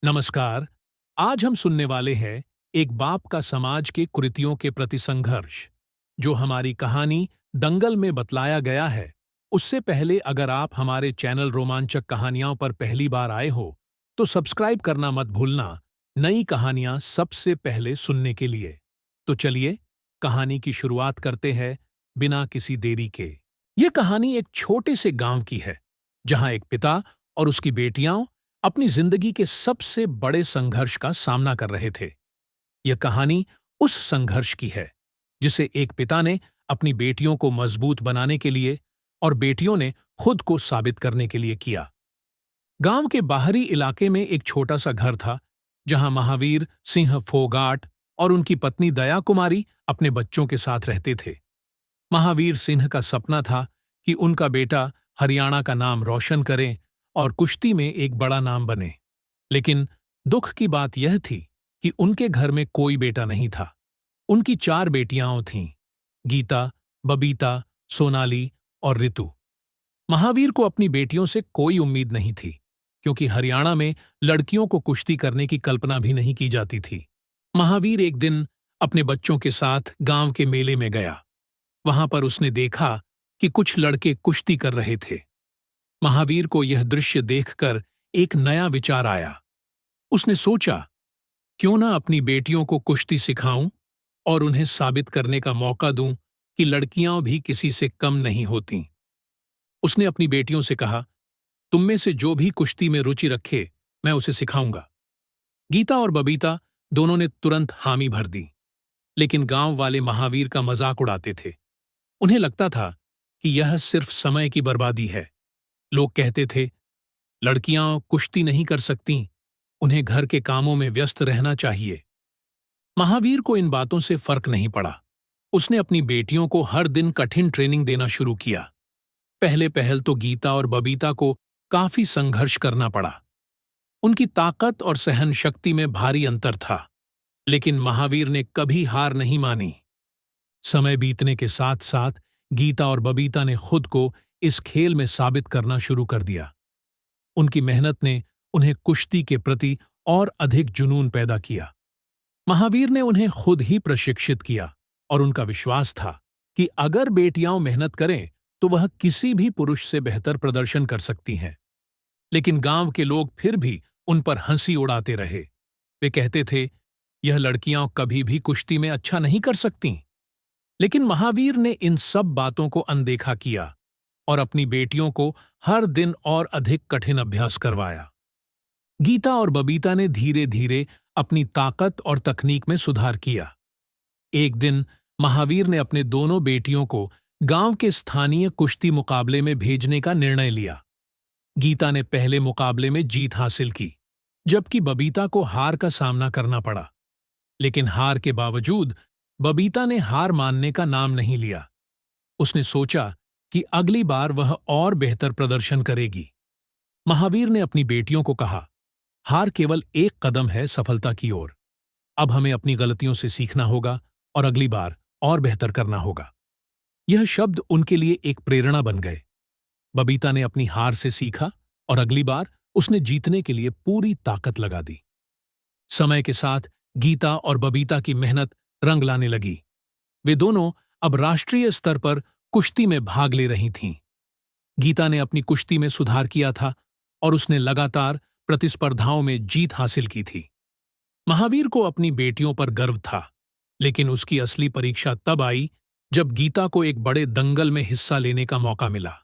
नमस्कार। आज हम सुनने वाले हैं एक बाप का समाज के कुरीतियों के प्रति संघर्ष। जो हमारी कहानी दंगल में बतलाया गया है। उससे पहले अगर आप हमारे चैनल रोमांचक कहानियों पर पहली बार आए हो तो सब्सक्राइब करना मत भूलना, नई कहानियां सबसे पहले सुनने के लिए। तो चलिए कहानी की शुरुआत करते हैं बिना किसी देरी के। यह कहानी एक छोटे से गांव की है जहां एक पिता और उसकी बेटियां अपनी जिंदगी के सबसे बड़े संघर्ष का सामना कर रहे थे। यह कहानी उस संघर्ष की है जिसे एक पिता ने अपनी बेटियों को मजबूत बनाने के लिए और बेटियों ने खुद को साबित करने के लिए किया। गांव के बाहरी इलाके में एक छोटा सा घर था जहां महावीर सिंह फोगाट और उनकी पत्नी दया कुमारी अपने बच्चों के साथ रहते थे। महावीर सिंह का सपना था कि उनका बेटा हरियाणा का नाम रोशन करे और कुश्ती में एक बड़ा नाम बने। लेकिन दुख की बात यह थी कि उनके घर में कोई बेटा नहीं था। उनकी 4 बेटियां थीं, गीता, बबीता, सोनाली और रितु। महावीर को अपनी बेटियों से कोई उम्मीद नहीं थी क्योंकि हरियाणा में लड़कियों को कुश्ती करने की कल्पना भी नहीं की जाती थी। महावीर एक दिन अपने बच्चों के साथ गांव के मेले में गया। वहां पर उसने देखा कि कुछ लड़के कुश्ती कर रहे थे। महावीर को यह दृश्य देखकर एक नया विचार आया। उसने सोचा, क्यों ना अपनी बेटियों को कुश्ती सिखाऊं और उन्हें साबित करने का मौका दूं कि लड़कियां भी किसी से कम नहीं होतीं। उसने अपनी बेटियों से कहा, तुम में से जो भी कुश्ती में रुचि रखे मैं उसे सिखाऊंगा। गीता और बबीता दोनों ने तुरंत हामी भर दी। लेकिन गांव वाले महावीर का मजाक उड़ाते थे। उन्हें लगता था कि यह सिर्फ समय की बर्बादी है। लोग कहते थे, लड़कियां कुश्ती नहीं कर सकतीं, उन्हें घर के कामों में व्यस्त रहना चाहिए। महावीर को इन बातों से फर्क नहीं पड़ा। उसने अपनी बेटियों को हर दिन कठिन ट्रेनिंग देना शुरू किया। पहले पहल तो गीता और बबीता को काफी संघर्ष करना पड़ा। उनकी ताकत और सहन शक्ति में भारी अंतर था, लेकिन महावीर ने कभी हार नहीं मानी। समय बीतने के साथ साथ गीता और बबीता ने खुद को इस खेल में साबित करना शुरू कर दिया। उनकी मेहनत ने उन्हें कुश्ती के प्रति और अधिक जुनून पैदा किया। महावीर ने उन्हें खुद ही प्रशिक्षित किया और उनका विश्वास था कि अगर बेटियां मेहनत करें तो वह किसी भी पुरुष से बेहतर प्रदर्शन कर सकती हैं। लेकिन गांव के लोग फिर भी उन पर हंसी उड़ाते रहे। वे कहते थे, यह लड़कियां कभी भी कुश्ती में अच्छा नहीं कर सकतीं। लेकिन महावीर ने इन सब बातों को अनदेखा किया और अपनी बेटियों को हर दिन और अधिक कठिन अभ्यास करवाया। गीता और बबीता ने धीरे धीरे अपनी ताकत और तकनीक में सुधार किया। एक दिन महावीर ने अपने दोनों बेटियों को गांव के स्थानीय कुश्ती मुकाबले में भेजने का निर्णय लिया। गीता ने पहले मुकाबले में जीत हासिल की, जबकि बबीता को हार का सामना करना पड़ा। लेकिन हार के बावजूद बबीता ने हार मानने का नाम नहीं लिया। उसने सोचा कि अगली बार वह और बेहतर प्रदर्शन करेगी। महावीर ने अपनी बेटियों को कहा, हार केवल एक कदम है सफलता की ओर। अब हमें अपनी गलतियों से सीखना होगा और अगली बार और बेहतर करना होगा। यह शब्द उनके लिए एक प्रेरणा बन गए। बबीता ने अपनी हार से सीखा और अगली बार उसने जीतने के लिए पूरी ताकत लगा दी। समय के साथ गीता और बबीता की मेहनत रंग लाने लगी। वे दोनों अब राष्ट्रीय स्तर पर कुश्ती में भाग ले रही थीं। गीता ने अपनी कुश्ती में सुधार किया था और उसने लगातार प्रतिस्पर्धाओं में जीत हासिल की थी। महावीर को अपनी बेटियों पर गर्व था, लेकिन उसकी असली परीक्षा तब आई जब गीता को एक बड़े दंगल में हिस्सा लेने का मौका मिला।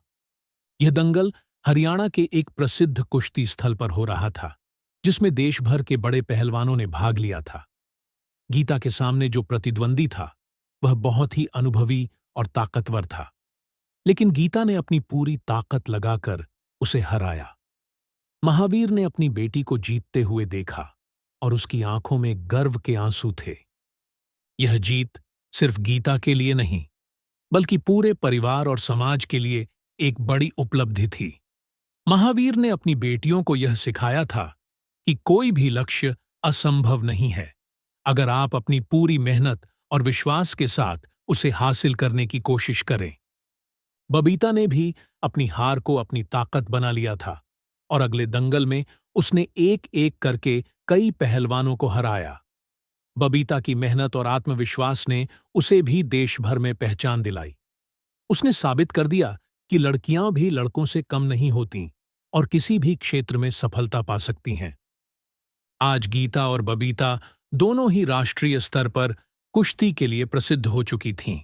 यह दंगल हरियाणा के एक प्रसिद्ध कुश्ती स्थल पर हो रहा था, जिसमें देश भर के बड़े पहलवानों ने भाग लिया था। गीता के सामने जो प्रतिद्वंदी था वह बहुत ही अनुभवी और ताकतवर था, लेकिन गीता ने अपनी पूरी ताकत लगाकर उसे हराया। महावीर ने अपनी बेटी को जीतते हुए देखा और उसकी आंखों में गर्व के आंसू थे। यह जीत सिर्फ गीता के लिए नहीं, बल्कि पूरे परिवार और समाज के लिए एक बड़ी उपलब्धि थी। महावीर ने अपनी बेटियों को यह सिखाया था कि कोई भी लक्ष्य असंभव नहीं है, अगर आप अपनी पूरी मेहनत और विश्वास के साथ उसे हासिल करने की कोशिश करें। बबीता ने भी अपनी हार को अपनी ताकत बना लिया था और अगले दंगल में उसने एक एक करके कई पहलवानों को हराया। बबीता की मेहनत और आत्मविश्वास ने उसे भी देश भर में पहचान दिलाई। उसने साबित कर दिया कि लड़कियां भी लड़कों से कम नहीं होती और किसी भी क्षेत्र में सफलता पा सकती हैं। आज गीता और बबीता दोनों ही राष्ट्रीय स्तर पर कुश्ती के लिए प्रसिद्ध हो चुकी थीं।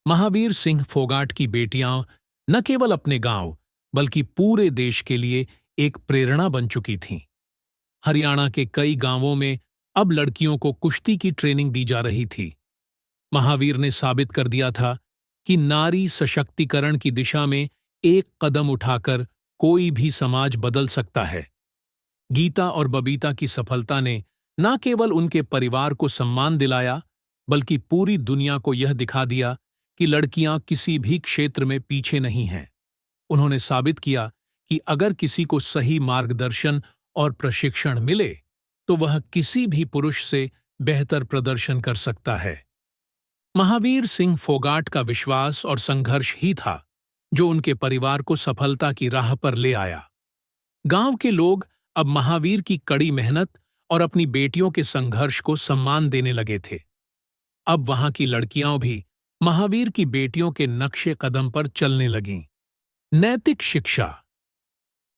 महावीर सिंह फोगाट की बेटियां न केवल अपने गांव बल्कि पूरे देश के लिए एक प्रेरणा बन चुकी थीं। हरियाणा के कई गांवों में अब लड़कियों को कुश्ती की ट्रेनिंग दी जा रही थी। महावीर ने साबित कर दिया था कि नारी सशक्तिकरण की दिशा में एक कदम उठाकर कोई भी समाज बदल सकता है। गीता और बबीता की सफलता ने न केवल उनके परिवार को सम्मान दिलाया, बल्कि पूरी दुनिया को यह दिखा दिया कि लड़कियां किसी भी क्षेत्र में पीछे नहीं हैं। उन्होंने साबित किया कि अगर किसी को सही मार्गदर्शन और प्रशिक्षण मिले, तो वह किसी भी पुरुष से बेहतर प्रदर्शन कर सकता है। महावीर सिंह फोगाट का विश्वास और संघर्ष ही था जो उनके परिवार को सफलता की राह पर ले आया। गांव के लोग अब महावीर की कड़ी मेहनत और अपनी बेटियों के संघर्ष को सम्मान देने लगे थे। अब वहां की लड़कियां भी महावीर की बेटियों के नक्शे कदम पर चलने लगीं। नैतिक शिक्षा।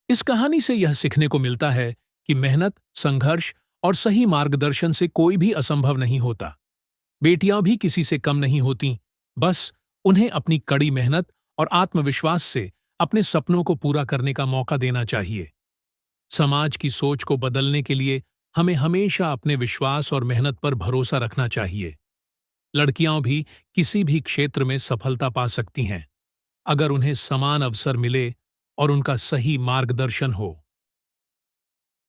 इस कहानी से यह सीखने को मिलता है कि मेहनत, संघर्ष और सही मार्गदर्शन से कोई भी असंभव नहीं होता। बेटियां भी किसी से कम नहीं होतीं, बस उन्हें अपनी कड़ी मेहनत और आत्मविश्वास से अपने सपनों को पूरा करने का मौका देना चाहिए। समाज की सोच को बदलने के लिए हमें हमेशा अपने विश्वास और मेहनत पर भरोसा रखना चाहिए। लड़कियां भी किसी भी क्षेत्र में सफलता पा सकती हैं, अगर उन्हें समान अवसर मिले और उनका सही मार्गदर्शन हो।